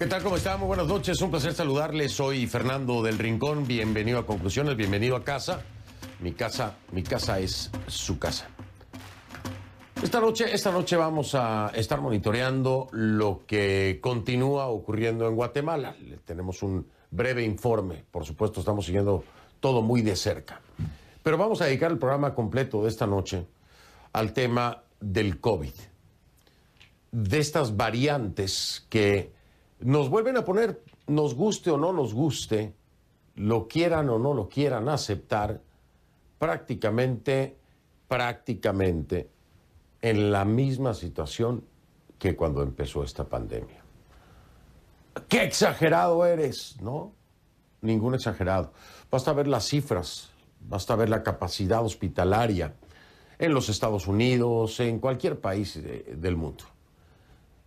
¿Qué tal? ¿Cómo están? Muy buenas noches. Un placer saludarles. Soy Fernando del Rincón. Bienvenido a Conclusiones, bienvenido a casa. Mi casa es su casa. Esta noche vamos a estar monitoreando lo que continúa ocurriendo en Guatemala. Tenemos un breve informe. Por supuesto, estamos siguiendo todo muy de cerca. Pero vamos a dedicar el programa completo de esta noche al tema del COVID. De estas variantes que nos vuelven a poner, nos guste o no nos guste, lo quieran o no lo quieran aceptar, prácticamente en la misma situación que cuando empezó esta pandemia. ¡Qué exagerado eres! ¿No? Ningún exagerado. Basta ver las cifras, basta ver la capacidad hospitalaria en los Estados Unidos, en cualquier país del mundo.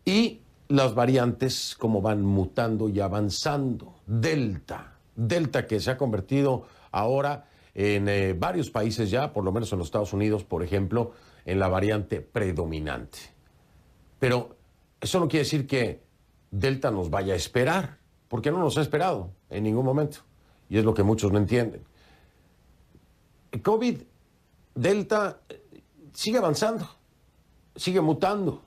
Y las variantes, como van mutando y avanzando. Delta que se ha convertido ahora en varios países ya, por lo menos en los Estados Unidos, por ejemplo, en la variante predominante. Pero eso no quiere decir que Delta nos vaya a esperar, porque no nos ha esperado en ningún momento. Y es lo que muchos no entienden. El COVID, Delta, sigue avanzando, sigue mutando.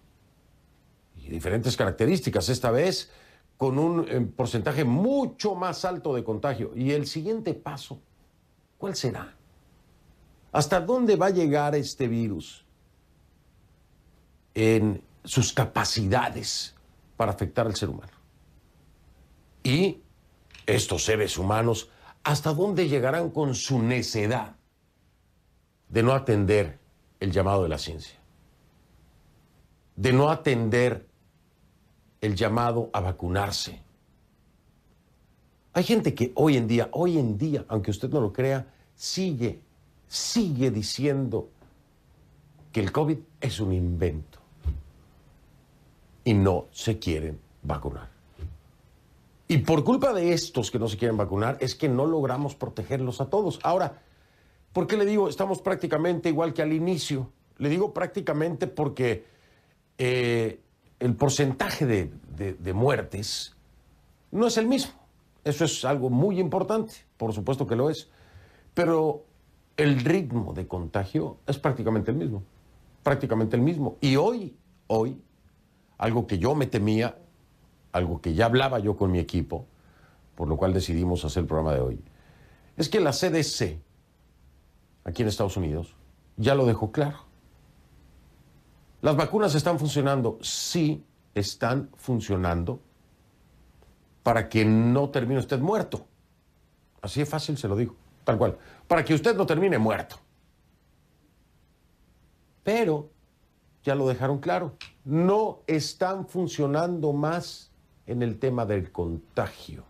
Y diferentes características, esta vez con un porcentaje mucho más alto de contagio. Y el siguiente paso, ¿cuál será? ¿Hasta dónde va a llegar este virus en sus capacidades para afectar al ser humano? Y estos seres humanos, ¿hasta dónde llegarán con su necedad de no atender el llamado de la ciencia? De no atender el llamado a vacunarse. Hay gente que hoy en día, aunque usted no lo crea, sigue diciendo que el COVID es un invento y no se quieren vacunar. Y por culpa de estos que no se quieren vacunar es que no logramos protegerlos a todos. Ahora, ¿por qué le digo estamos prácticamente igual que al inicio? Le digo prácticamente porque el porcentaje de muertes no es el mismo. Eso es algo muy importante, por supuesto que lo es. Pero el ritmo de contagio es prácticamente el mismo. Prácticamente el mismo. Y hoy, algo que yo me temía, algo que ya hablaba yo con mi equipo, por lo cual decidimos hacer el programa de hoy, es que la CDC, aquí en Estados Unidos, ya lo dejó claro. ¿Las vacunas están funcionando? Sí, están funcionando para que no termine usted muerto. Así de fácil se lo digo, tal cual. Para que usted no termine muerto. Pero, ya lo dejaron claro, no están funcionando más en el tema del contagio.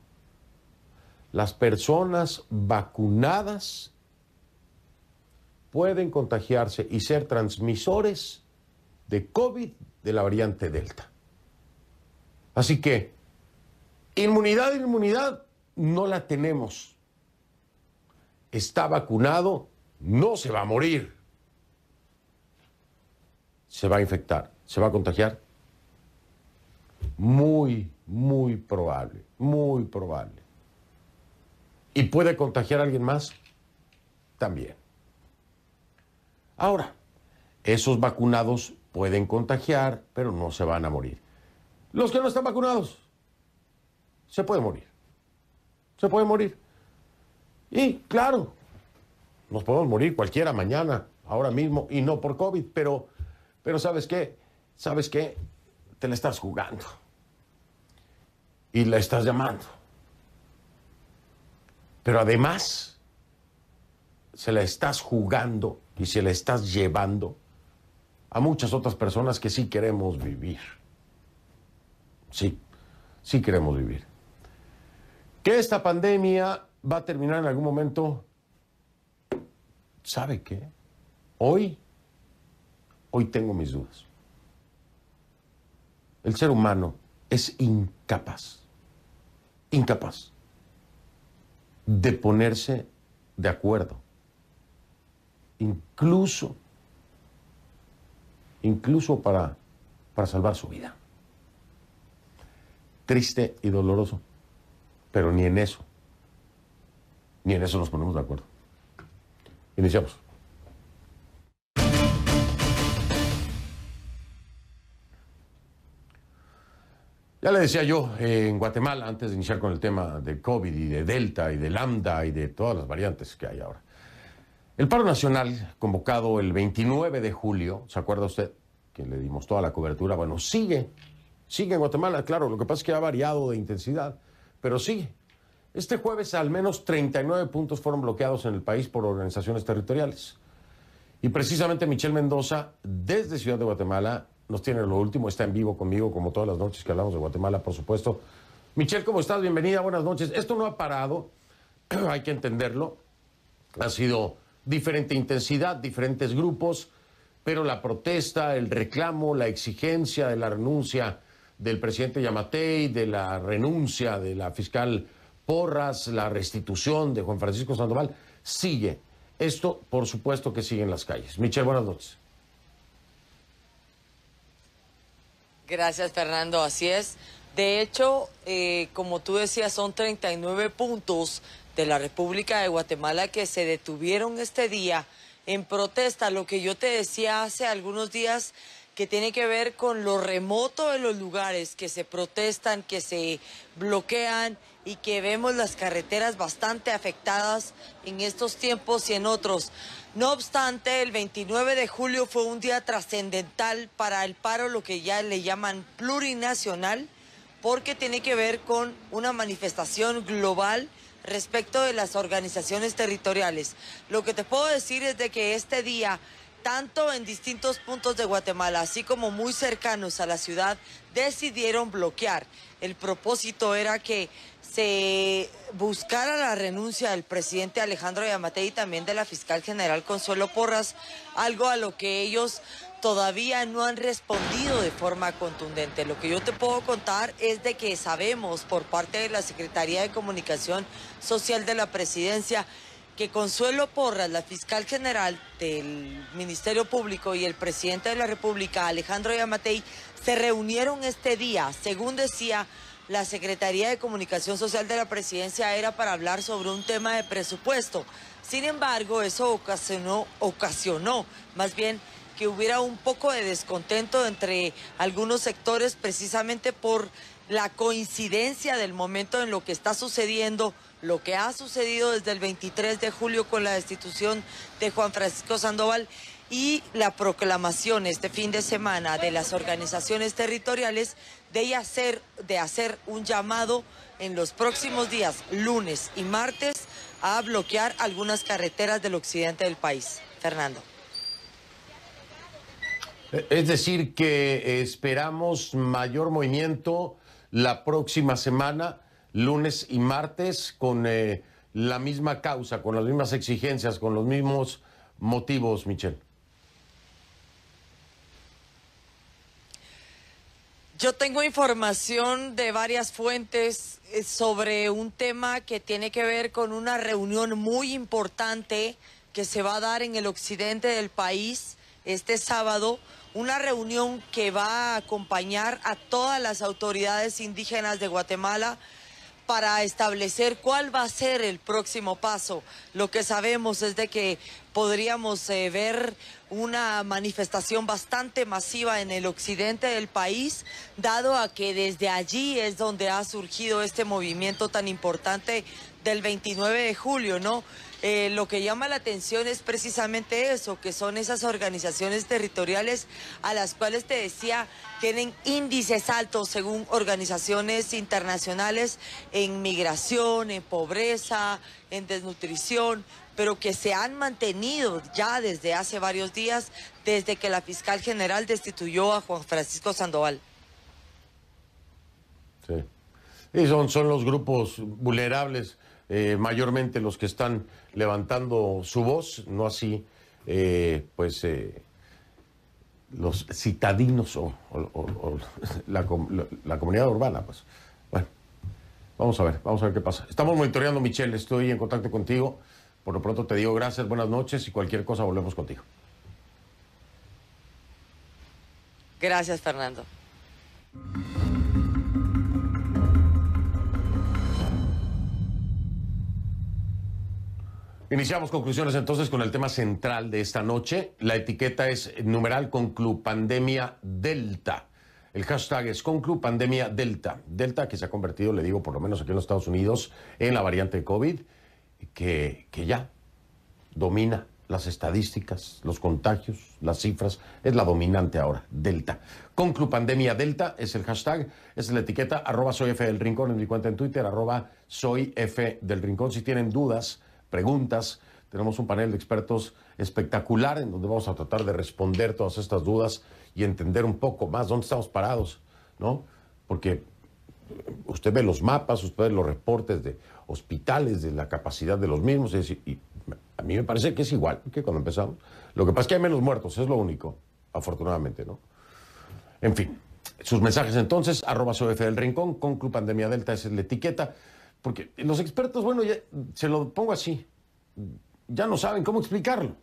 Las personas vacunadas pueden contagiarse y ser transmisores de COVID de la variante Delta. Así que, inmunidad no la tenemos. Está vacunado, no se va a morir. Se va a infectar, se va a contagiar. Muy probable, muy probable. ¿Y puede contagiar a alguien más? También. Ahora, esos vacunados pueden contagiar, pero no se van a morir. Los que no están vacunados, se pueden morir. Se pueden morir. Y claro, nos podemos morir cualquiera mañana, ahora mismo, y no por COVID, pero ¿sabes qué? ¿Sabes qué? Te la estás jugando. Y la estás llamando. Pero además, se la estás jugando y se la estás llevando a muchas otras personas que sí queremos vivir. Sí queremos vivir. Que esta pandemia va a terminar en algún momento, ¿sabe qué? Hoy tengo mis dudas. El ser humano es incapaz de ponerse de acuerdo, incluso para salvar su vida. triste y doloroso. Pero ni en eso nos ponemos de acuerdo. Iniciamos. Ya le decía yo, en Guatemala, antes de iniciar con el tema de COVID y de Delta y de Lambda y de todas las variantes que hay ahora. El paro nacional, convocado el 29 de julio, ¿se acuerda usted? Que le dimos toda la cobertura. Bueno, sigue en Guatemala, claro, lo que pasa es que ha variado de intensidad, pero sigue. Este jueves al menos 39 puntos fueron bloqueados en el país por organizaciones territoriales. Y precisamente Michelle Mendoza, desde Ciudad de Guatemala, nos tiene lo último, está en vivo conmigo, como todas las noches que hablamos de Guatemala, por supuesto. Michelle, ¿cómo estás? Bienvenida, buenas noches. Esto no ha parado, hay que entenderlo. Ha sido diferente intensidad, diferentes grupos, pero la protesta, el reclamo, la exigencia de la renuncia del presidente Yamatei, de la renuncia de la fiscal Porras, la restitución de Juan Francisco Sandoval, sigue. Esto, por supuesto, que sigue en las calles. Michelle, buenas noches. Gracias, Fernando. Así es. De hecho, como tú decías, son 39 puntos de la República de Guatemala que se detuvieron este día en protesta. Lo que yo te decía hace algunos días, que tiene que ver con lo remoto de los lugares que se protestan, que se bloquean y que vemos las carreteras bastante afectadas en estos tiempos y en otros. No obstante, el 29 de julio fue un día trascendental para el paro, lo que ya le llaman plurinacional, porque tiene que ver con una manifestación global respecto de las organizaciones territoriales. Lo que te puedo decir es de que este día, tanto en distintos puntos de Guatemala, así como muy cercanos a la ciudad, decidieron bloquear. El propósito era que se buscara la renuncia del presidente Alejandro Yamatei y también de la fiscal general Consuelo Porras, algo a lo que ellos todavía no han respondido de forma contundente. Lo que yo te puedo contar es de que sabemos por parte de la Secretaría de Comunicación Social de la Presidencia que Consuelo Porras, la fiscal general del Ministerio Público, y el presidente de la República, Alejandro Yamatei, se reunieron este día. Según decía la Secretaría de Comunicación Social de la Presidencia, era para hablar sobre un tema de presupuesto. Sin embargo, eso ocasionó más bien que hubiera un poco de descontento entre algunos sectores, precisamente por la coincidencia del momento en lo que está sucediendo, lo que ha sucedido desde el 23 de julio con la destitución de Juan Francisco Sandoval y la proclamación este fin de semana de las organizaciones territoriales de hacer un llamado en los próximos días, lunes y martes, a bloquear algunas carreteras del occidente del país. Fernando. Es decir, que esperamos mayor movimiento la próxima semana, lunes y martes, con la misma causa, con las mismas exigencias, con los mismos motivos, Michelle. Yo tengo información de varias fuentes sobre un tema que tiene que ver con una reunión muy importante que se va a dar en el occidente del país este sábado, una reunión que va a acompañar a todas las autoridades indígenas de Guatemala para establecer cuál va a ser el próximo paso. Lo que sabemos es de que podríamos ver una manifestación bastante masiva en el occidente del país, dado a que desde allí es donde ha surgido este movimiento tan importante del 29 de julio, ¿no? Lo que llama la atención es precisamente eso, que son esas organizaciones territoriales a las cuales te decía tienen índices altos según organizaciones internacionales en migración, en pobreza, en desnutrición, pero que se han mantenido ya desde hace varios días, desde que la fiscal general destituyó a Juan Francisco Sandoval. Sí, y son los grupos vulnerables, mayormente los que están levantando su voz, no así, los citadinos o la comunidad urbana, pues. Bueno, vamos a ver qué pasa. Estamos monitoreando, Michelle, estoy en contacto contigo. Por lo pronto te digo gracias, buenas noches y cualquier cosa volvemos contigo. Gracias, Fernando. Iniciamos conclusiones entonces con el tema central de esta noche. La etiqueta es numeral Conclu Pandemia Delta. El hashtag es Conclu Pandemia Delta. Delta que se ha convertido, le digo, por lo menos aquí en los Estados Unidos, en la variante de COVID, que ya domina las estadísticas, los contagios, las cifras. Es la dominante ahora, Delta. Conclu Pandemia Delta es el hashtag, es la etiqueta, @soyfdelrincón en mi cuenta en Twitter, @soyfdelrincón. Si tienen dudas, preguntas, tenemos un panel de expertos espectacular en donde vamos a tratar de responder todas estas dudas y entender un poco más dónde estamos parados, ¿no? Porque usted ve los mapas, usted ve los reportes de hospitales, de la capacidad de los mismos, y a mí me parece que es igual que cuando empezamos. Lo que pasa es que hay menos muertos, es lo único, afortunadamente, ¿no? En fin, sus mensajes entonces, @soyfdelrincón, Conclu Pandemia Delta, esa es la etiqueta. Porque los expertos, bueno, ya se lo pongo así, ya no saben cómo explicarlo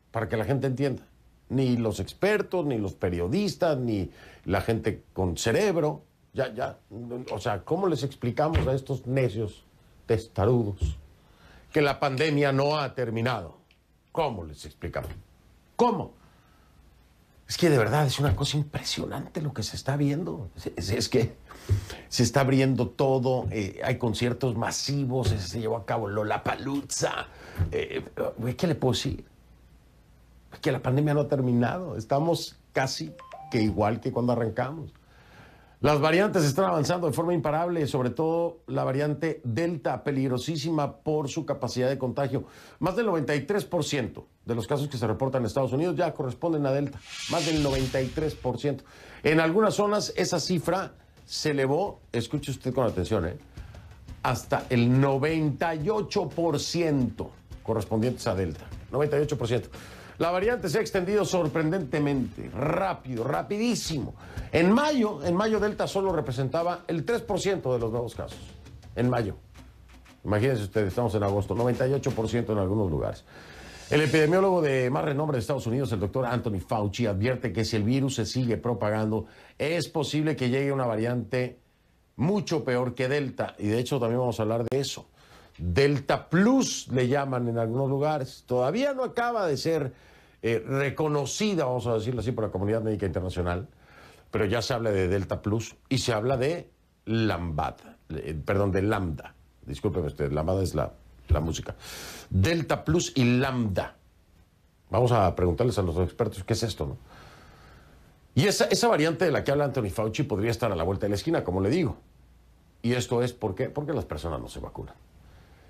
para que la gente entienda. Ni los expertos, ni los periodistas, ni la gente con cerebro. O sea, ¿cómo les explicamos a estos necios testarudos que la pandemia no ha terminado? ¿Cómo les explicamos? ¿Cómo? Es que de verdad es una cosa impresionante lo que se está viendo. Es que se está abriendo todo, hay conciertos masivos, se llevó a cabo Lollapalooza. ¿Qué le puedo decir? Es que la pandemia no ha terminado, estamos casi que igual que cuando arrancamos. Las variantes están avanzando de forma imparable, sobre todo la variante Delta, peligrosísima por su capacidad de contagio. Más del 93% de los casos que se reportan en Estados Unidos ya corresponden a Delta. Más del 93%. En algunas zonas esa cifra se elevó, escuche usted con atención, hasta el 98% correspondientes a Delta. 98%. La variante se ha extendido sorprendentemente, rápido, rapidísimo. En mayo Delta solo representaba el 3% de los nuevos casos. En mayo. Imagínense ustedes, estamos en agosto, 98% en algunos lugares. El epidemiólogo de más renombre de Estados Unidos, el doctor Anthony Fauci, advierte que si el virus se sigue propagando, es posible que llegue una variante mucho peor que Delta. Y de hecho también vamos a hablar de eso. Delta Plus le llaman en algunos lugares. Todavía no acaba de ser reconocida, vamos a decirlo así, por la comunidad médica internacional, pero ya se habla de Delta Plus y se habla de Lambda. Discúlpeme usted, Lambda es la música. Delta Plus y Lambda. Vamos a preguntarles a los expertos qué es esto, ¿no? Y esa variante de la que habla Anthony Fauci podría estar a la vuelta de la esquina, como le digo. Y esto es porque las personas no se vacunan.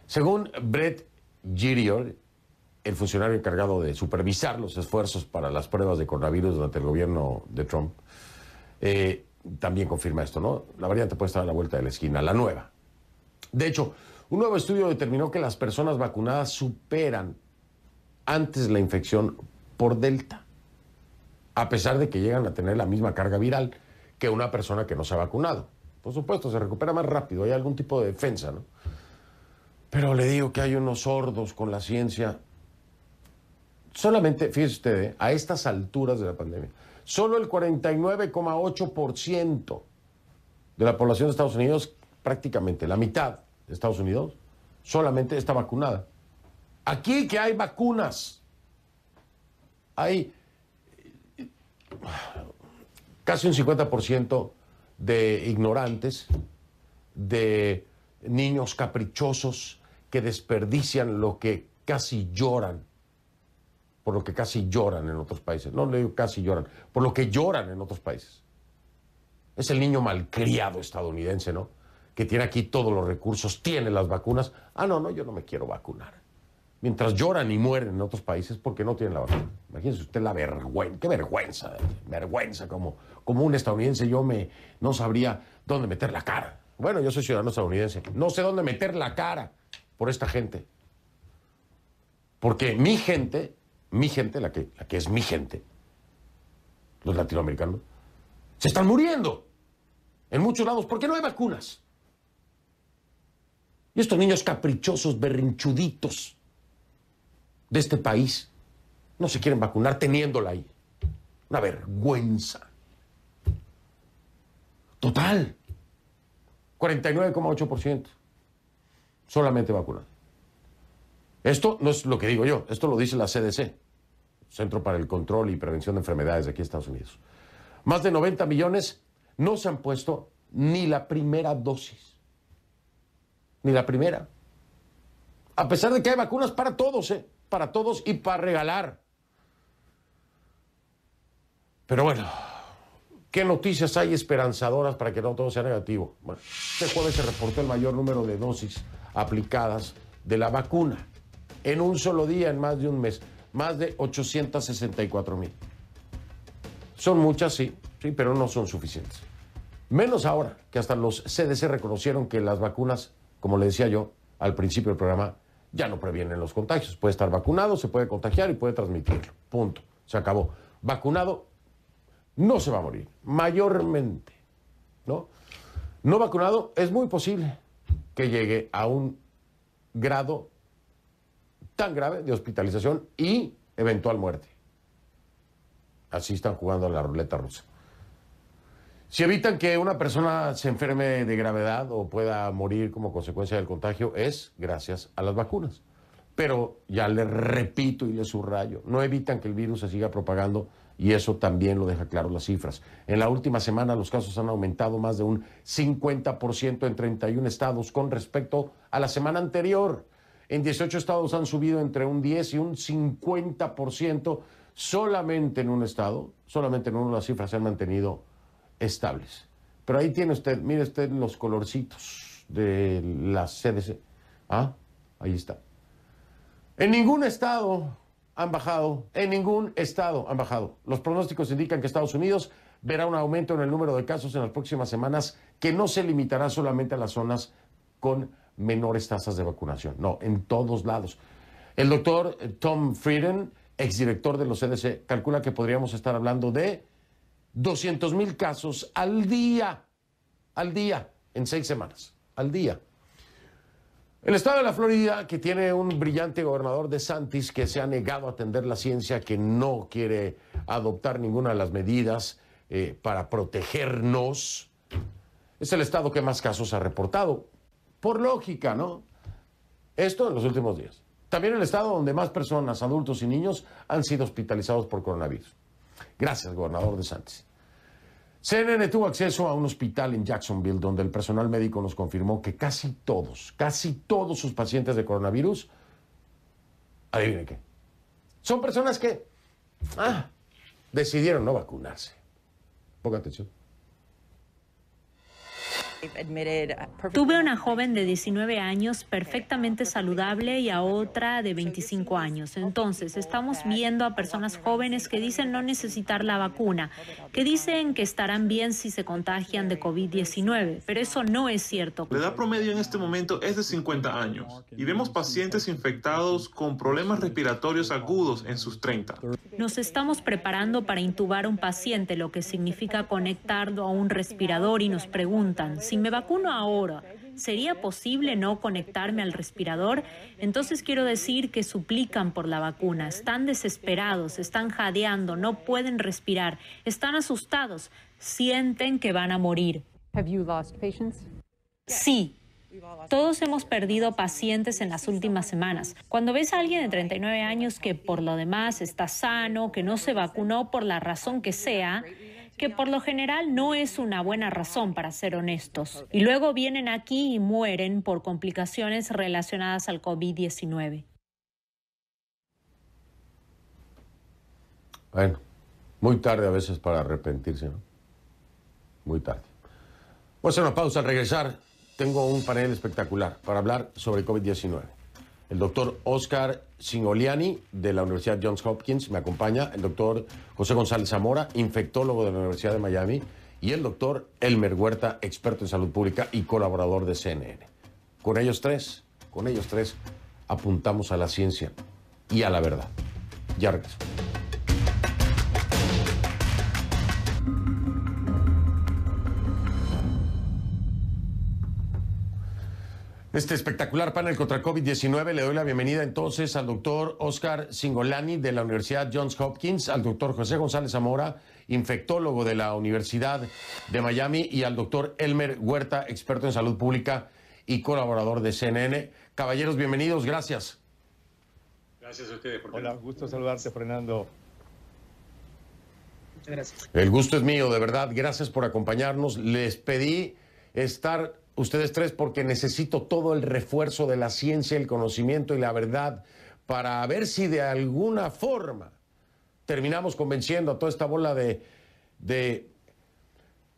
Según Brett Giroir, el funcionario encargado de supervisar los esfuerzos para las pruebas de coronavirus durante el gobierno de Trump, también confirma esto, ¿no? La variante puede estar a la vuelta de la esquina, la nueva. De hecho, un nuevo estudio determinó que las personas vacunadas superan antes la infección por Delta, a pesar de que llegan a tener la misma carga viral que una persona que no se ha vacunado. Por supuesto, se recupera más rápido, hay algún tipo de defensa, ¿no? Pero le digo que hay unos sordos con la ciencia. Solamente, fíjese usted, a estas alturas de la pandemia, solo el 49,8% de la población de Estados Unidos, prácticamente la mitad de Estados Unidos, solamente está vacunada. Aquí que hay vacunas, hay casi un 50% de ignorantes, de niños caprichosos que desperdician lo que casi lloran, por lo que casi lloran en otros países. No le digo casi lloran, por lo que lloran en otros países. Es el niño malcriado estadounidense, ¿no? Que tiene aquí todos los recursos, tiene las vacunas. No, yo no me quiero vacunar. Mientras lloran y mueren en otros países porque no tienen la vacuna. Imagínese usted la vergüenza, qué vergüenza, como un estadounidense no sabría dónde meter la cara. Bueno, yo soy ciudadano estadounidense, no sé dónde meter la cara por esta gente. Porque mi gente, la que es mi gente, los latinoamericanos, se están muriendo en muchos lados porque no hay vacunas. Y estos niños caprichosos, berrinchuditos de este país no se quieren vacunar teniéndola ahí. Una vergüenza. Total. 49,8% solamente vacunado. Esto no es lo que digo yo, esto lo dice la CDC, Centro para el Control y Prevención de Enfermedades de aquí en Estados Unidos. Más de 90 millones no se han puesto ni la primera dosis. Ni la primera. A pesar de que hay vacunas para todos, para todos y para regalar. Pero bueno, ¿qué noticias hay esperanzadoras para que no todo sea negativo? Bueno, este jueves se reportó el mayor número de dosis aplicadas de la vacuna. En un solo día, en más de un mes, más de 864,000. Son muchas, sí, pero no son suficientes. Menos ahora, que hasta los CDC reconocieron que las vacunas, como le decía yo al principio del programa, ya no previenen los contagios. Puede estar vacunado, se puede contagiar y puede transmitirlo. Punto. Se acabó. Vacunado no se va a morir, mayormente, ¿no? No vacunado es muy posible que llegue a un grado tan grave de hospitalización y eventual muerte. Así están jugando a la ruleta rusa. Si evitan que una persona se enferme de gravedad o pueda morir como consecuencia del contagio, es gracias a las vacunas. Pero ya le repito y le subrayo, no evitan que el virus se siga propagando y eso también lo deja claro las cifras. En la última semana los casos han aumentado más de un 50% en 31 estados con respecto a la semana anterior. En 18 estados han subido entre un 10 y un 50%. Solamente en un estado, solamente en uno las cifras se han mantenido estables. Pero ahí tiene usted, mire usted los colorcitos de la CDC. Ah, ahí está. En ningún estado han bajado, en ningún estado han bajado. Los pronósticos indican que Estados Unidos verá un aumento en el número de casos en las próximas semanas que no se limitará solamente a las zonas con menores tasas de vacunación. No, en todos lados. El doctor Tom Frieden, exdirector de los CDC, calcula que podríamos estar hablando de 200,000 casos al día, en 6 semanas, al día. El estado de la Florida, que tiene un brillante gobernador DeSantis que se ha negado a atender la ciencia, que no quiere adoptar ninguna de las medidas para protegernos, es el estado que más casos ha reportado. Por lógica, ¿no? Esto en los últimos días. También el estado donde más personas, adultos y niños han sido hospitalizados por coronavirus. Gracias, gobernador DeSantis. CNN tuvo acceso a un hospital en Jacksonville donde el personal médico nos confirmó que casi todos sus pacientes de coronavirus, adivinen qué, son personas que decidieron no vacunarse. Ponga atención. Tuve una joven de 19 años perfectamente saludable y a otra de 25 años. Entonces, estamos viendo a personas jóvenes que dicen no necesitar la vacuna, que dicen que estarán bien si se contagian de COVID-19, pero eso no es cierto. La edad promedio en este momento es de 50 años y vemos pacientes infectados con problemas respiratorios agudos en sus 30. Nos estamos preparando para intubar a un paciente, lo que significa conectarlo a un respirador y nos preguntan, si me vacuno ahora, ¿sería posible no conectarme al respirador? Entonces quiero decir que suplican por la vacuna, están desesperados, están jadeando, no pueden respirar, están asustados, sienten que van a morir. Sí. Todos hemos perdido pacientes en las últimas semanas. Cuando ves a alguien de 39 años que por lo demás está sano, que no se vacunó por la razón que sea, que por lo general no es una buena razón, para ser honestos, y luego vienen aquí y mueren por complicaciones relacionadas al COVID-19. Bueno, muy tarde a veces para arrepentirse, ¿no? Muy tarde. Voy a hacer una pausa. Al regresar tengo un panel espectacular para hablar sobre el COVID-19. El doctor Oscar Cingoliani, de la Universidad Johns Hopkins, me acompaña. El doctor José González Zamora, infectólogo de la Universidad de Miami. Y el doctor Elmer Huerta, experto en salud pública y colaborador de CNN. Con ellos tres, apuntamos a la ciencia y a la verdad. Ya regreso. Este espectacular panel contra COVID-19, le doy la bienvenida entonces al doctor Oscar Cingoliani de la Universidad Johns Hopkins, al doctor José González Zamora, infectólogo de la Universidad de Miami, y al doctor Elmer Huerta, experto en salud pública y colaborador de CNN. Caballeros, bienvenidos, gracias. Gracias a ustedes. Hola, gusto saludarte, Fernando. Muchas gracias. El gusto es mío, de verdad. Gracias por acompañarnos. Les pedí estar ustedes tres porque necesito todo el refuerzo de la ciencia, el conocimiento y la verdad para ver si de alguna forma terminamos convenciendo a toda esta bola de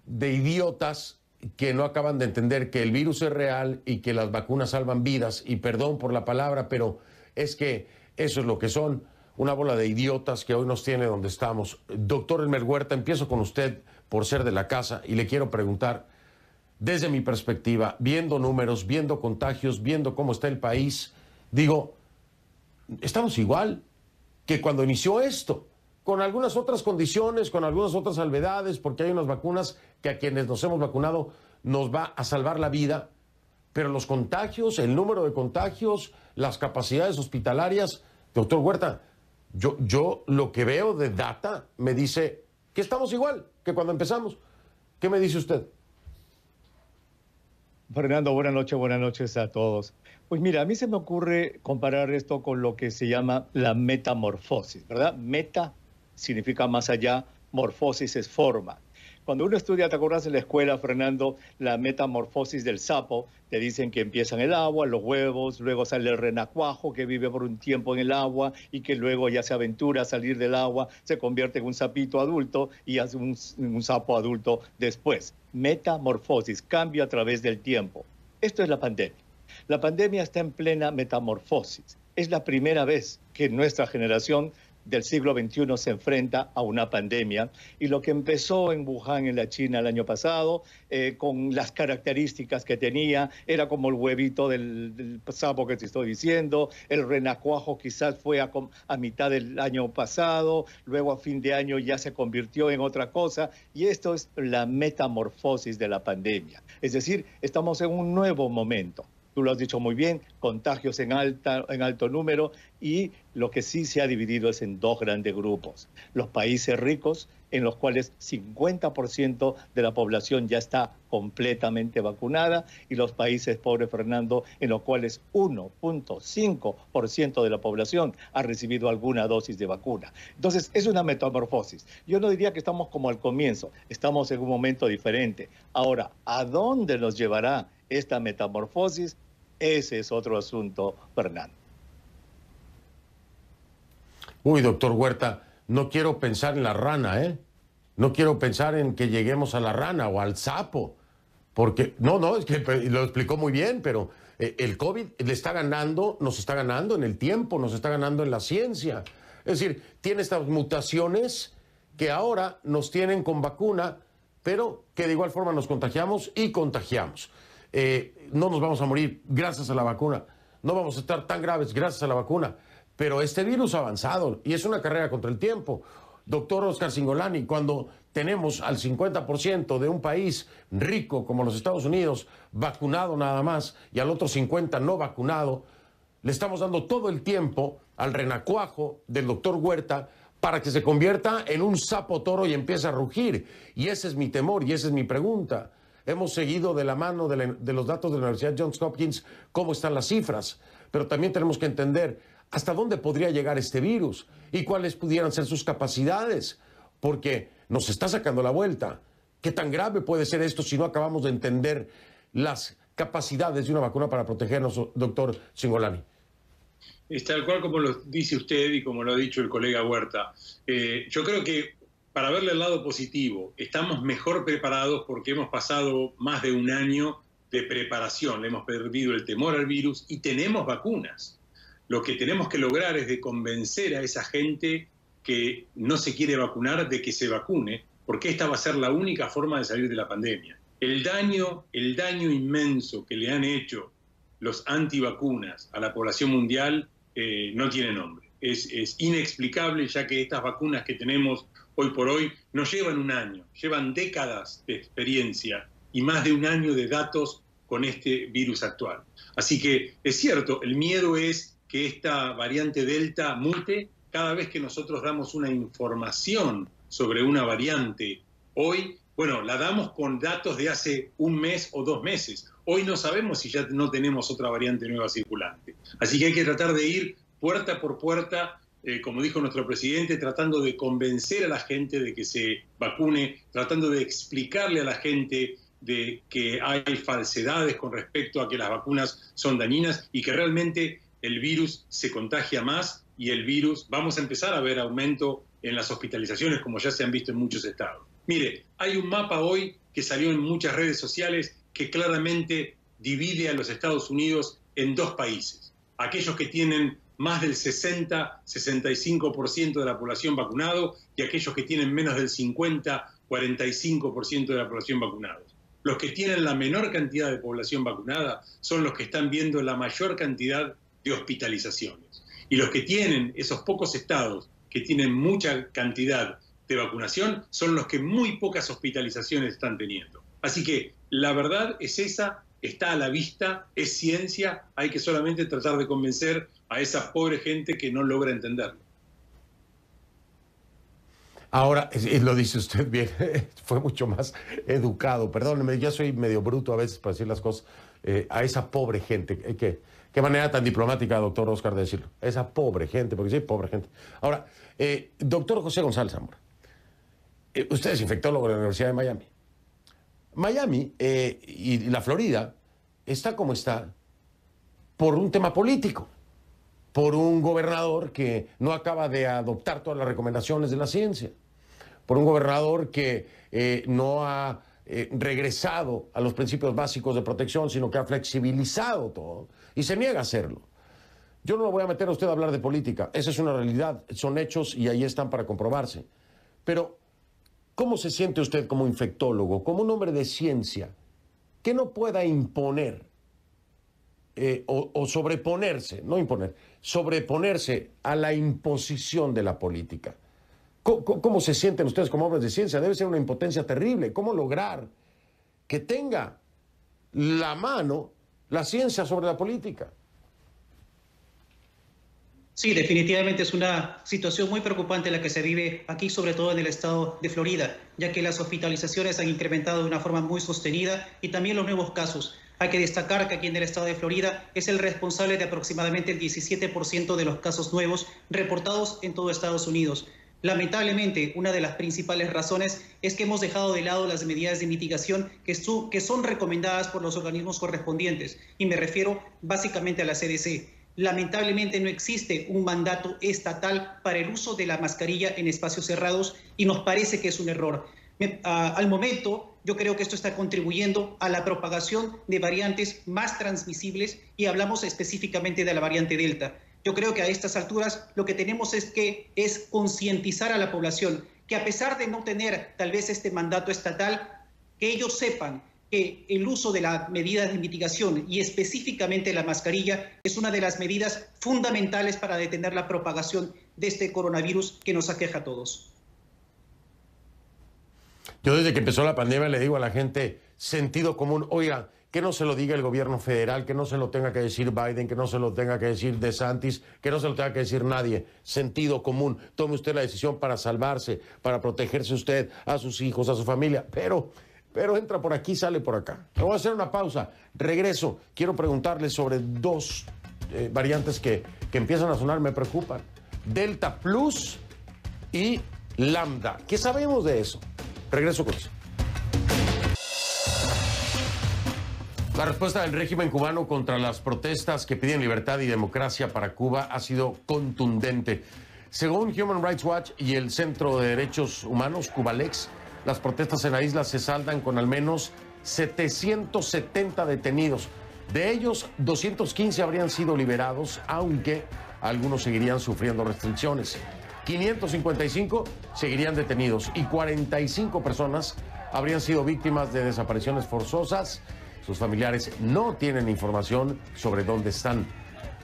idiotas que no acaban de entender que el virus es real y que las vacunas salvan vidas. Y perdón por la palabra, pero es que eso es lo que son. Una bola de idiotas que hoy nos tiene donde estamos. Doctor Elmer Huerta, empiezo con usted por ser de la casa y le quiero preguntar, desde mi perspectiva, viendo números, viendo contagios, viendo cómo está el país, digo, estamos igual que cuando inició esto, con algunas otras condiciones, con algunas otras salvedades, porque hay unas vacunas que a quienes nos hemos vacunado nos va a salvar la vida, pero los contagios, el número de contagios, las capacidades hospitalarias, doctor Huerta, yo lo que veo de data me dice que estamos igual que cuando empezamos. ¿Qué me dice usted? Fernando, buenas noches a todos. Pues mira, a mí se me ocurre comparar esto con lo que se llama la metamorfosis, ¿verdad? Meta significa más allá, morfosis es forma. Cuando uno estudia, ¿te acuerdas en la escuela, Fernando, la metamorfosis del sapo? Te dicen que empieza en el agua, los huevos, luego sale el renacuajo que vive por un tiempo en el agua y que luego ya se aventura a salir del agua, se convierte en un sapito adulto y hace un sapo adulto después. Metamorfosis, cambio a través del tiempo. Esto es la pandemia. La pandemia está en plena metamorfosis. Es la primera vez que nuestra generación del siglo XXI se enfrenta a una pandemia y lo que empezó en Wuhan, en la China, el año pasado, con las características que tenía, era como el huevito del sapo que te estoy diciendo, el renacuajo quizás fue a mitad del año pasado, luego a fin de año ya se convirtió en otra cosa y esto es la metamorfosis de la pandemia. Es decir, estamos en un nuevo momento. Tú lo has dicho muy bien, contagios en alto número y lo que sí se ha dividido es en dos grandes grupos. Los países ricos, en los cuales 50% de la población ya está completamente vacunada, y los países pobres, Fernando, en los cuales 1.5% de la población ha recibido alguna dosis de vacuna. Entonces, es una metamorfosis. Yo no diría que estamos como al comienzo, estamos en un momento diferente. Ahora, ¿a dónde nos llevará esta metamorfosis? Ese es otro asunto, Fernando. Uy, doctor Huerta, no quiero pensar en la rana, ¿eh? No quiero pensar en que lleguemos a la rana o al sapo, porque, no, es que lo explicó muy bien, pero el COVID le está ganando, nos está ganando en el tiempo, nos está ganando en la ciencia. Es decir, tiene estas mutaciones que ahora nos tienen con vacuna, pero que de igual forma nos contagiamos y contagiamos. No nos vamos a morir gracias a la vacuna, no vamos a estar tan graves gracias a la vacuna, pero este virus ha avanzado y es una carrera contra el tiempo. Doctor Oscar Cingolani, cuando tenemos al 50% de un país rico como los Estados Unidos vacunado nada más y al otro 50% no vacunado, le estamos dando todo el tiempo al renacuajo del doctor Huerta para que se convierta en un sapo toro y empiece a rugir. Y ese es mi temor y esa es mi pregunta. Hemos seguido de la mano de los datos de la Universidad Johns Hopkins cómo están las cifras, pero también tenemos que entender hasta dónde podría llegar este virus y cuáles pudieran ser sus capacidades, porque nos está sacando la vuelta. ¿Qué tan grave puede ser esto si no acabamos de entender las capacidades de una vacuna para protegernos, doctor Cingolani? Es tal cual como lo dice usted y como lo ha dicho el colega Huerta. Yo creo que para verle el lado positivo, estamos mejor preparados porque hemos pasado más de un año de preparación, le hemos perdido el temor al virus y tenemos vacunas. Lo que tenemos que lograr es de convencer a esa gente que no se quiere vacunar de que se vacune, porque esta va a ser la única forma de salir de la pandemia. El daño inmenso que le han hecho los antivacunas a la población mundial no tiene nombre. Es inexplicable, ya que estas vacunas que tenemos hoy por hoy no llevan un año, llevan décadas de experiencia y más de un año de datos con este virus actual. Así que es cierto, el miedo es que esta variante Delta mute cada vez que nosotros damos una información sobre una variante. Hoy, bueno, la damos con datos de hace un mes o 2 meses. Hoy no sabemos si ya no tenemos otra variante nueva circulante. Así que hay que tratar de ir puerta por puerta, como dijo nuestro presidente, tratando de convencer a la gente de que se vacune, tratando de explicarle a la gente de que hay falsedades con respecto a que las vacunas son dañinas y que realmente el virus se contagia más y el virus, vamos a empezar a ver aumento en las hospitalizaciones como ya se han visto en muchos estados. Mire, hay un mapa hoy que salió en muchas redes sociales que claramente divide a los Estados Unidos en dos países. Aquellos que tienen más del 60-65% de la población vacunado y aquellos que tienen menos del 50-45% de la población vacunada. Los que tienen la menor cantidad de población vacunada son los que están viendo la mayor cantidad de hospitalizaciones. Y los que tienen esos pocos estados que tienen mucha cantidad de vacunación son los que muy pocas hospitalizaciones están teniendo. Así que la verdad es esa, está a la vista, es ciencia, hay que solamente tratar de convencer a esa pobre gente que no logra entenderlo. Ahora, lo dice usted bien, fue mucho más educado, perdóneme, yo soy medio bruto a veces para decir las cosas, a esa pobre gente, qué manera tan diplomática, doctor Oscar, de decirlo, esa pobre gente, porque sí, pobre gente. Ahora, doctor José González Zamora, usted es infectólogo de la Universidad de Miami. Miami y la Florida está como está por un tema político, por un gobernador que no acaba de adoptar todas las recomendaciones de la ciencia, por un gobernador que no ha regresado a los principios básicos de protección, sino que ha flexibilizado todo y se niega a hacerlo. Yo no lo voy a meter a usted a hablar de política, esa es una realidad, son hechos y ahí están para comprobarse. Pero, ¿cómo se siente usted como infectólogo, como un hombre de ciencia, que no pueda imponer o sobreponerse, no imponer, sobreponerse a la imposición de la política? ¿Cómo se sienten ustedes como hombres de ciencia? Debe ser una impotencia terrible. ¿Cómo lograr que tenga la mano la ciencia sobre la política? Sí, definitivamente es una situación muy preocupante la que se vive aquí, sobre todo en el estado de Florida, ya que las hospitalizaciones han incrementado de una forma muy sostenida y también los nuevos casos. Hay que destacar que aquí en el estado de Florida es el responsable de aproximadamente el 17% de los casos nuevos reportados en todo Estados Unidos. Lamentablemente, una de las principales razones es que hemos dejado de lado las medidas de mitigación que son recomendadas por los organismos correspondientes, y me refiero básicamente a la CDC. Lamentablemente no existe un mandato estatal para el uso de la mascarilla en espacios cerrados y nos parece que es un error. Al momento, yo creo que esto está contribuyendo a la propagación de variantes más transmisibles y hablamos específicamente de la variante Delta. Yo creo que a estas alturas lo que tenemos es concientizar a la población que a pesar de no tener tal vez este mandato estatal, que ellos sepan que el uso de las medidas de mitigación y específicamente la mascarilla es una de las medidas fundamentales para detener la propagación de este coronavirus que nos aqueja a todos. Yo desde que empezó la pandemia le digo a la gente, sentido común, oiga, que no se lo diga el gobierno federal, que no se lo tenga que decir Biden, que no se lo tenga que decir DeSantis, que no se lo tenga que decir nadie. Sentido común. Tome usted la decisión para salvarse, para protegerse usted, a sus hijos, a su familia. Pero entra por aquí, sale por acá. Me voy a hacer una pausa. Regreso. Quiero preguntarle sobre dos variantes que empiezan a sonar, me preocupan. Delta Plus y Lambda. ¿Qué sabemos de eso? Regreso con eso. La respuesta del régimen cubano contra las protestas que piden libertad y democracia para Cuba ha sido contundente. Según Human Rights Watch y el Centro de Derechos Humanos, Cubalex, las protestas en la isla se saldan con al menos 770 detenidos. De ellos, 215 habrían sido liberados, aunque algunos seguirían sufriendo restricciones. 555 seguirían detenidos y 45 personas habrían sido víctimas de desapariciones forzosas. Sus familiares no tienen información sobre dónde están.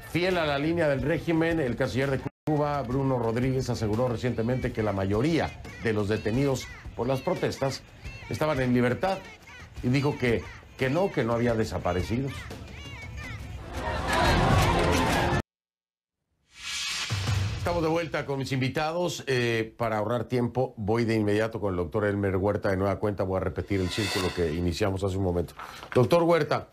Fiel a la línea del régimen, el canciller de Cuba, Bruno Rodríguez, aseguró recientemente que la mayoría de los detenidos por las protestas estaban en libertad y dijo que no había desaparecidos. Estamos de vuelta con mis invitados. Para ahorrar tiempo, voy de inmediato con el doctor Elmer Huerta. De nueva cuenta, voy a repetir el círculo que iniciamos hace un momento. Doctor Huerta,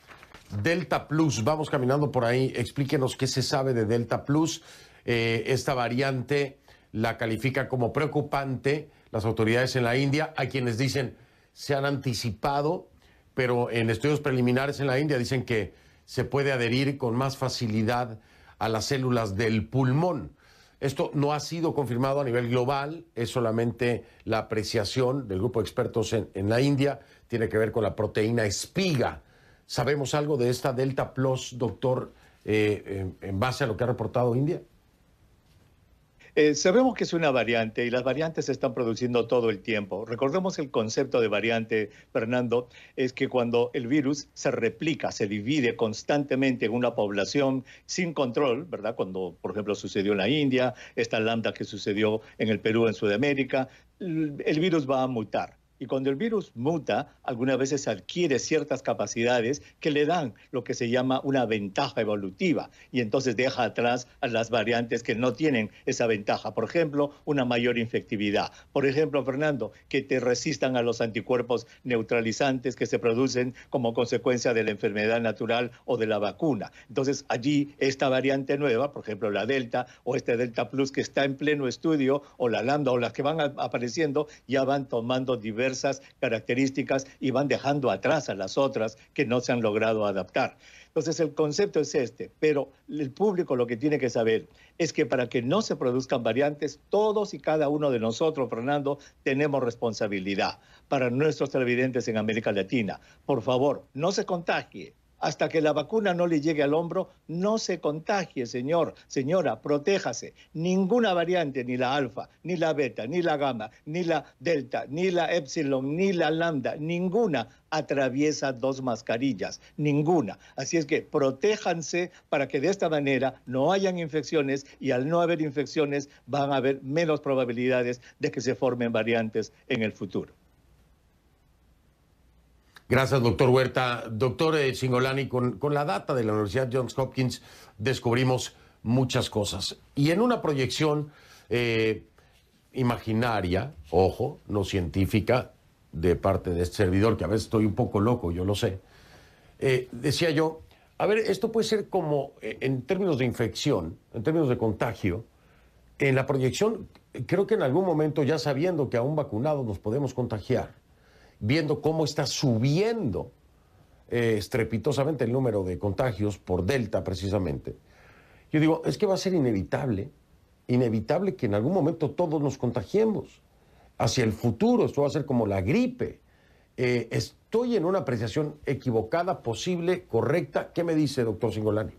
Delta Plus, vamos caminando por ahí. Explíquenos qué se sabe de Delta Plus. esta variante la califica como preocupante las autoridades en la India. Hay quienes dicen se han anticipado, pero en estudios preliminares en la India dicen que se puede adherir con más facilidad a las células del pulmón. Esto no ha sido confirmado a nivel global, es solamente la apreciación del grupo de expertos en la India, tiene que ver con la proteína espiga. ¿Sabemos algo de esta Delta Plus, doctor, en base a lo que ha reportado India? Sabemos que es una variante y las variantes se están produciendo todo el tiempo. Recordemos el concepto de variante, Fernando, es que cuando el virus se replica, se divide constantemente en una población sin control, ¿verdad? Cuando, por ejemplo, sucedió en la India, esta lambda que sucedió en el Perú, en Sudamérica, el virus va a mutar. Y cuando el virus muta, algunas veces adquiere ciertas capacidades que le dan lo que se llama una ventaja evolutiva. Y entonces deja atrás a las variantes que no tienen esa ventaja. Por ejemplo, una mayor infectividad. Por ejemplo, Fernando, que te resistan a los anticuerpos neutralizantes que se producen como consecuencia de la enfermedad natural o de la vacuna. Entonces, allí esta variante nueva, por ejemplo, la Delta o este Delta Plus que está en pleno estudio, o la Lambda o las que van apareciendo, ya van tomando diversas características y van dejando atrás a las otras que no se han logrado adaptar. Entonces el concepto es este, pero el público lo que tiene que saber es que para que no se produzcan variantes, todos y cada uno de nosotros, Fernando, tenemos responsabilidad. Para nuestros televidentes en América Latina, por favor, no se contagie. Hasta que la vacuna no le llegue al hombro, no se contagie, señor, señora, protéjase. Ninguna variante, ni la alfa, ni la beta, ni la gamma, ni la delta, ni la epsilon, ni la lambda, ninguna atraviesa 2 mascarillas, ninguna. Así es que protéjanse para que de esta manera no hayan infecciones, y al no haber infecciones van a haber menos probabilidades de que se formen variantes en el futuro. Gracias, doctor Huerta. Doctor Cingolani, con la data de la Universidad Johns Hopkins descubrimos muchas cosas. Y en una proyección imaginaria, ojo, no científica, de parte de este servidor, que a veces estoy un poco loco, yo lo sé, decía yo, a ver, esto puede ser como, en términos de infección, en términos de contagio, en la proyección, creo que en algún momento, ya sabiendo que a un vacunado nos podemos contagiar, viendo cómo está subiendo estrepitosamente el número de contagios por Delta precisamente, yo digo, es que va a ser inevitable que en algún momento todos nos contagiemos. Hacia el futuro esto va a ser como la gripe. ¿Estoy en una apreciación equivocada, posible, correcta? ¿Qué me dice, doctor Cingolani?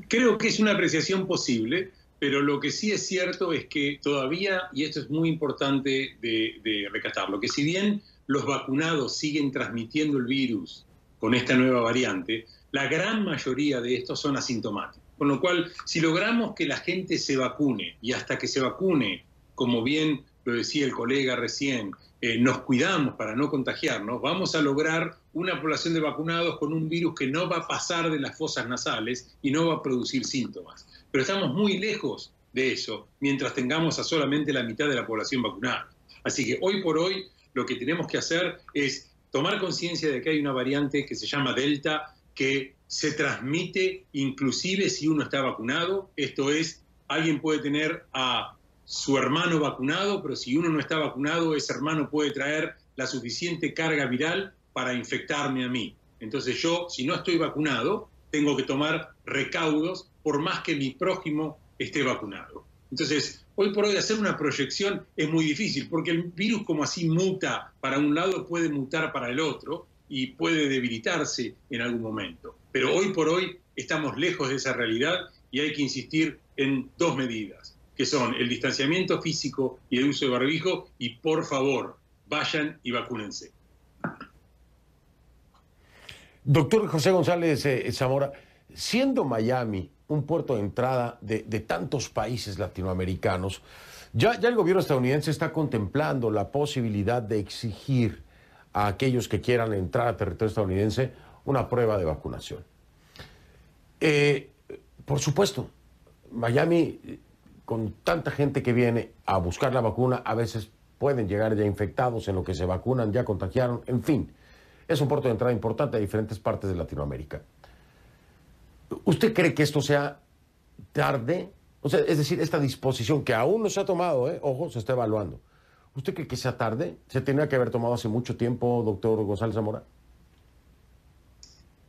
Creo que es una apreciación posible, pero lo que sí es cierto es que todavía, y esto es muy importante de recatarlo, que si bien los vacunados siguen transmitiendo el virus con esta nueva variante, la gran mayoría de estos son asintomáticos. Con lo cual, si logramos que la gente se vacune, y hasta que se vacune, como bien lo decía el colega recién, nos cuidamos para no contagiarnos, vamos a lograr una población de vacunados con un virus que no va a pasar de las fosas nasales y no va a producir síntomas. Pero estamos muy lejos de eso, mientras tengamos a solamente la mitad de la población vacunada. Así que hoy por hoy lo que tenemos que hacer es tomar conciencia de que hay una variante que se llama Delta, que se transmite inclusive si uno está vacunado. Esto es, alguien puede tener a su hermano vacunado, pero si uno no está vacunado, ese hermano puede traer la suficiente carga viral para infectarme a mí. Entonces yo, si no estoy vacunado, tengo que tomar recaudos por más que mi prójimo esté vacunado. Entonces, hoy por hoy hacer una proyección es muy difícil, porque el virus como así muta para un lado, puede mutar para el otro y puede debilitarse en algún momento. Pero hoy por hoy estamos lejos de esa realidad y hay que insistir en 2 medidas, que son el distanciamiento físico y el uso de barbijo, y por favor, vayan y vacúnense. Doctor José González Zamora, siendo Miami un puerto de entrada de tantos países latinoamericanos, ya el gobierno estadounidense está contemplando la posibilidad de exigir a aquellos que quieran entrar a territorio estadounidense una prueba de vacunación. Por supuesto, Miami, con tanta gente que viene a buscar la vacuna, a veces pueden llegar ya infectados en lo que se vacunan, ya contagiaron, en fin. Es un puerto de entrada importante a diferentes partes de Latinoamérica. ¿Usted cree que esto sea tarde O sea, es decir, esta disposición que aún no se ha tomado, ojo, se está evaluando. ¿Usted cree que sea tarde? ¿Se tenía que haber tomado hace mucho tiempo, doctor González Zamora?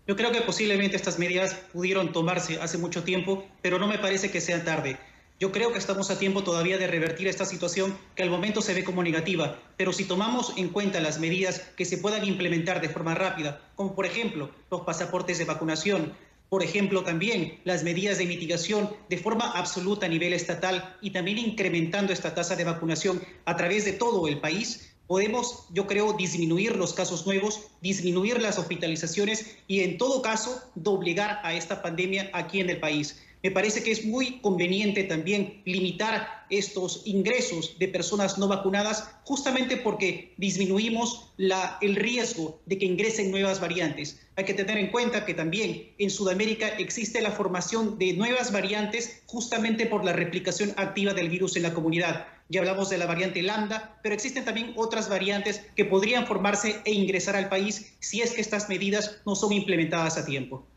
Yo creo que posiblemente estas medidas pudieron tomarse hace mucho tiempo, pero no me parece que sea tarde. Yo creo que estamos a tiempo todavía de revertir esta situación que al momento se ve como negativa, pero si tomamos en cuenta las medidas que se puedan implementar de forma rápida, como por ejemplo los pasaportes de vacunación, por ejemplo también las medidas de mitigación de forma absoluta a nivel estatal y también incrementando esta tasa de vacunación a través de todo el país, podemos, yo creo, disminuir los casos nuevos, disminuir las hospitalizaciones y en todo caso doblegar a esta pandemia aquí en el país. Me parece que es muy conveniente también limitar estos ingresos de personas no vacunadas justamente porque disminuimos el riesgo de que ingresen nuevas variantes. Hay que tener en cuenta que también en Sudamérica existe la formación de nuevas variantes justamente por la replicación activa del virus en la comunidad. Ya hablamos de la variante Lambda, pero existen también otras variantes que podrían formarse e ingresar al país si es que estas medidas no son implementadas a tiempo.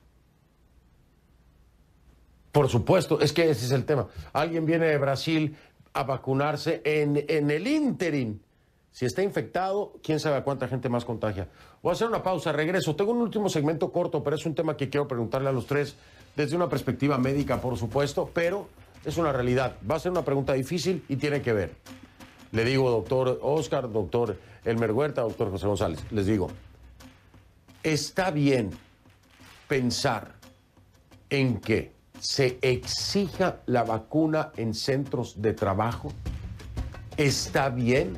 Por supuesto, es que ese es el tema. Alguien viene de Brasil a vacunarse en el ínterin. Si está infectado, quién sabe a cuánta gente más contagia. Voy a hacer una pausa, regreso. Tengo un último segmento corto, pero es un tema que quiero preguntarle a los tres desde una perspectiva médica, por supuesto, pero es una realidad. Va a ser una pregunta difícil y tiene que ver. Le digo, doctor Oscar, doctor Elmer Huerta, doctor José González, les digo, está bien pensar en que se exija la vacuna en centros de trabajo. ¿Está bien?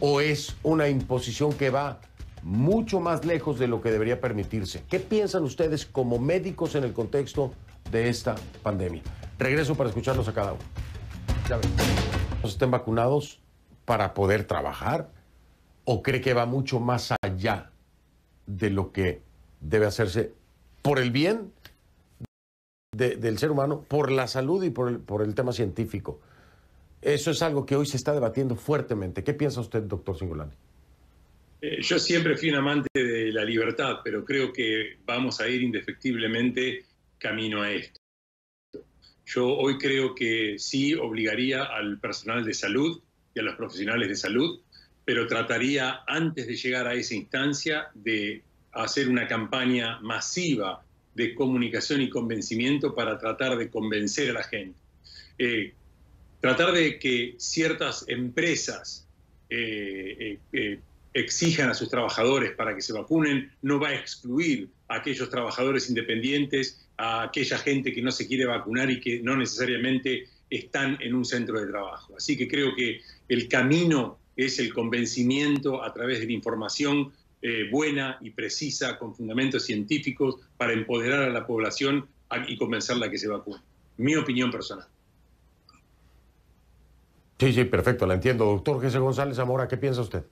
¿O es una imposición que va mucho más lejos de lo que debería permitirse? ¿Qué piensan ustedes como médicos en el contexto de esta pandemia? Regreso para escucharlos a cada uno. Ya ven. ¿Estén vacunados para poder trabajar? ¿O cree que va mucho más allá de lo que debe hacerse por el bien del ser humano, por la salud y por el tema científico? Eso es algo que hoy se está debatiendo fuertemente. ¿Qué piensa usted, doctor Cingolani? Yo siempre fui un amante de la libertad, pero creo que vamos a ir indefectiblemente camino a esto. Yo hoy creo que sí obligaría al personal de salud y a los profesionales de salud, pero trataría, antes de llegar a esa instancia, de hacer una campaña masiva de comunicación y convencimiento para tratar de convencer a la gente. Tratar de que ciertas empresas exijan a sus trabajadores para que se vacunen no va a excluir a aquellos trabajadores independientes, a aquella gente que no se quiere vacunar y que no necesariamente están en un centro de trabajo. Así que creo que el camino es el convencimiento a través de la información buena y precisa, con fundamentos científicos, para empoderar a la población y convencerla a que se vacune. Mi opinión personal. Sí, perfecto, la entiendo. Doctor José González Zamora, ¿qué piensa usted?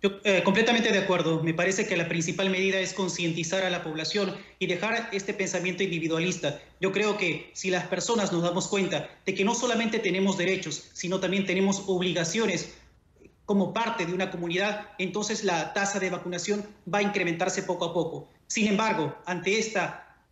Yo completamente de acuerdo. Me parece que la principal medida es concientizar a la población y dejar este pensamiento individualista. Yo creo que si las personas nos damos cuenta de que no solamente tenemos derechos, sino también tenemos obligaciones como parte de una comunidad, entonces la tasa de vacunación va a incrementarse poco a poco. Sin embargo, ante este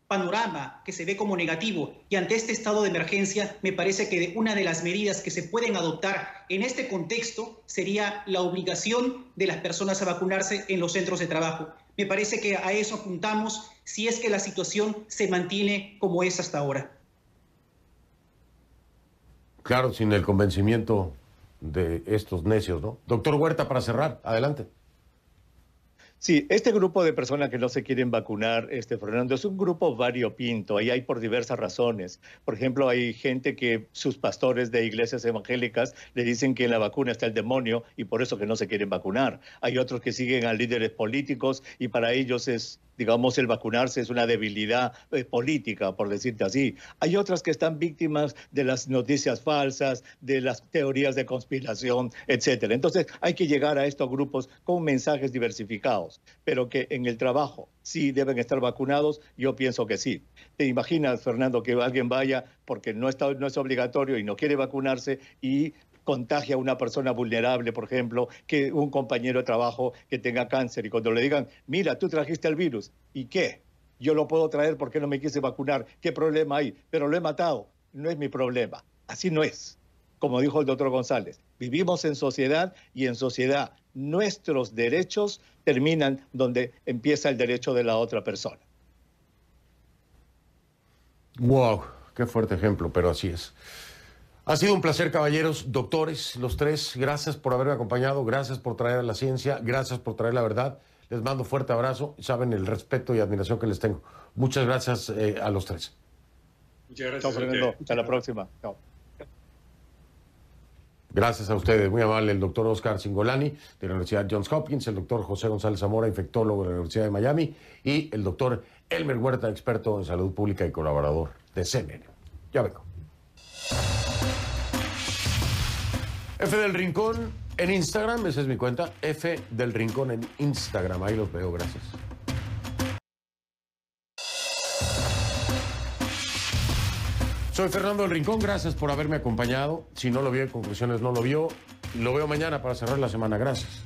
panorama que se ve como negativo y ante este estado de emergencia, me parece que una de las medidas que se pueden adoptar en este contexto sería la obligación de las personas a vacunarse en los centros de trabajo. Me parece que a eso apuntamos si es que la situación se mantiene como es hasta ahora. Claro, sin el convencimiento de estos necios, ¿no? Doctor Huerta, para cerrar, adelante. Sí, este grupo de personas que no se quieren vacunar, Fernando, es un grupo variopinto y hay por diversas razones. Por ejemplo, hay gente que sus pastores de iglesias evangélicas le dicen que en la vacuna está el demonio y por eso que no se quieren vacunar. Hay otros que siguen a líderes políticos y para ellos es, digamos, el vacunarse es una debilidad política, por decirte así. Hay otras que están víctimas de las noticias falsas, de las teorías de conspiración, etcétera. Entonces, hay que llegar a estos grupos con mensajes diversificados, pero que en el trabajo sí deben estar vacunados, yo pienso que sí. ¿Te imaginas, Fernando, que alguien vaya porque no es obligatorio y no quiere vacunarse y contagia a una persona vulnerable, por ejemplo, que un compañero de trabajo que tenga cáncer y cuando le digan, mira, tú trajiste el virus, ¿y qué? Yo lo puedo traer porque no me quise vacunar. ¿Qué problema hay? Pero lo he matado. No es mi problema. Así no es. Como dijo el doctor González, vivimos en sociedad y en sociedad nuestros derechos terminan donde empieza el derecho de la otra persona. Wow, qué fuerte ejemplo, pero así es. Ha sido un placer, caballeros, doctores, los tres. Gracias por haberme acompañado, gracias por traer la ciencia, gracias por traer la verdad. Les mando fuerte abrazo. Saben el respeto y admiración que les tengo. Muchas gracias a los tres. Muchas gracias. Chao, Fernando. Hasta la próxima. Chao. Gracias a ustedes. Muy amable el doctor Oscar Cingolani, de la Universidad Johns Hopkins, el doctor José González Zamora, infectólogo de la Universidad de Miami, y el doctor Elmer Huerta, experto en salud pública y colaborador de CNN. Ya vengo. F del Rincón en Instagram, esa es mi cuenta. F del Rincón en Instagram, ahí los veo, gracias. Soy Fernando del Rincón, gracias por haberme acompañado. Si no lo vio en Conclusiones, no lo vio. Lo veo mañana para cerrar la semana, gracias.